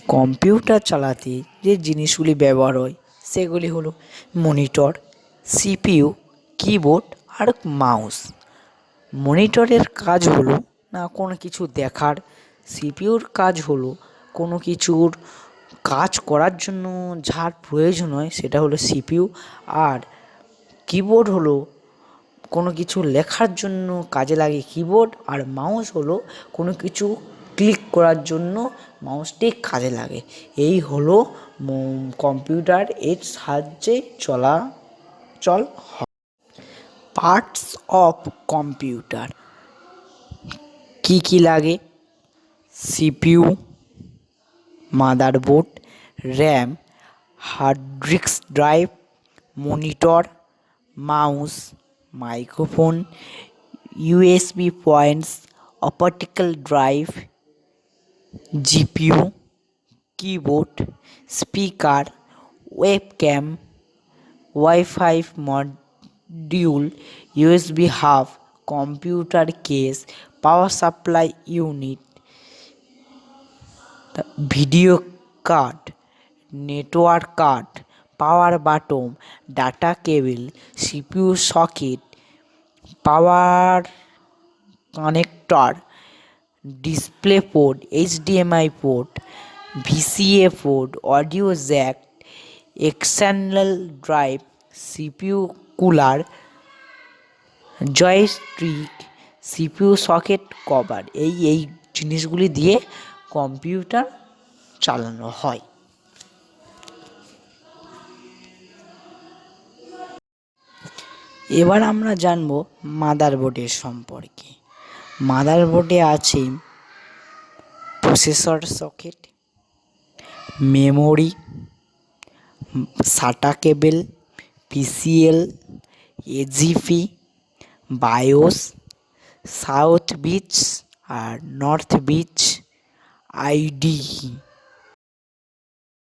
Computer চালাতে যে জিনিসগুলি ব্যবহার হয় সেগুলি হলো মনিটর, সিপিইউ, কিবোর্ড আর মাউস। মনিটরের কাজ হলো না কোনো কিছু দেখার, সিপিইউর কাজ হলো কোনো কিছুর কাজ করার জন্য যার প্রয়োজন হয় সেটা হলো সিপিইউ। আর কিবোর্ড হলো কোনো কিছু লেখার জন্য কাজে লাগে কিবোর্ড। আর মাউস হলো কোনো কিছু ক্লিক করার জন্য মাউসটি কাজে লাগে। এই হলো কম্পিউটার, এর সাহায্যে চলাচল হয়। পার্টস অফ কম্পিউটার কী কী লাগে? CPU, motherboard, RAM, hard disk drive, monitor, mouse, microphone, USB points, optical drive, GPU, keyboard, speaker, webcam, WiFi module, USB hub, computer case, power supply unit, video card, network card, power button, data cable, CPU socket, power connector, display port, HDMI port, VGA port, audio jack, external drive, CPU cooler, joystick, CPU socket cover. এই জিনিসগুলি দিয়ে computer চালানো হয়। এবার আমরা জানব মাদারবোর্ডের সম্পর্কে। মাদারবোর্ডে আছে processor socket, memory, SATA cable, PCI, AGP, BIOS, south bridge আর নর্থ বিচ, আইডিই।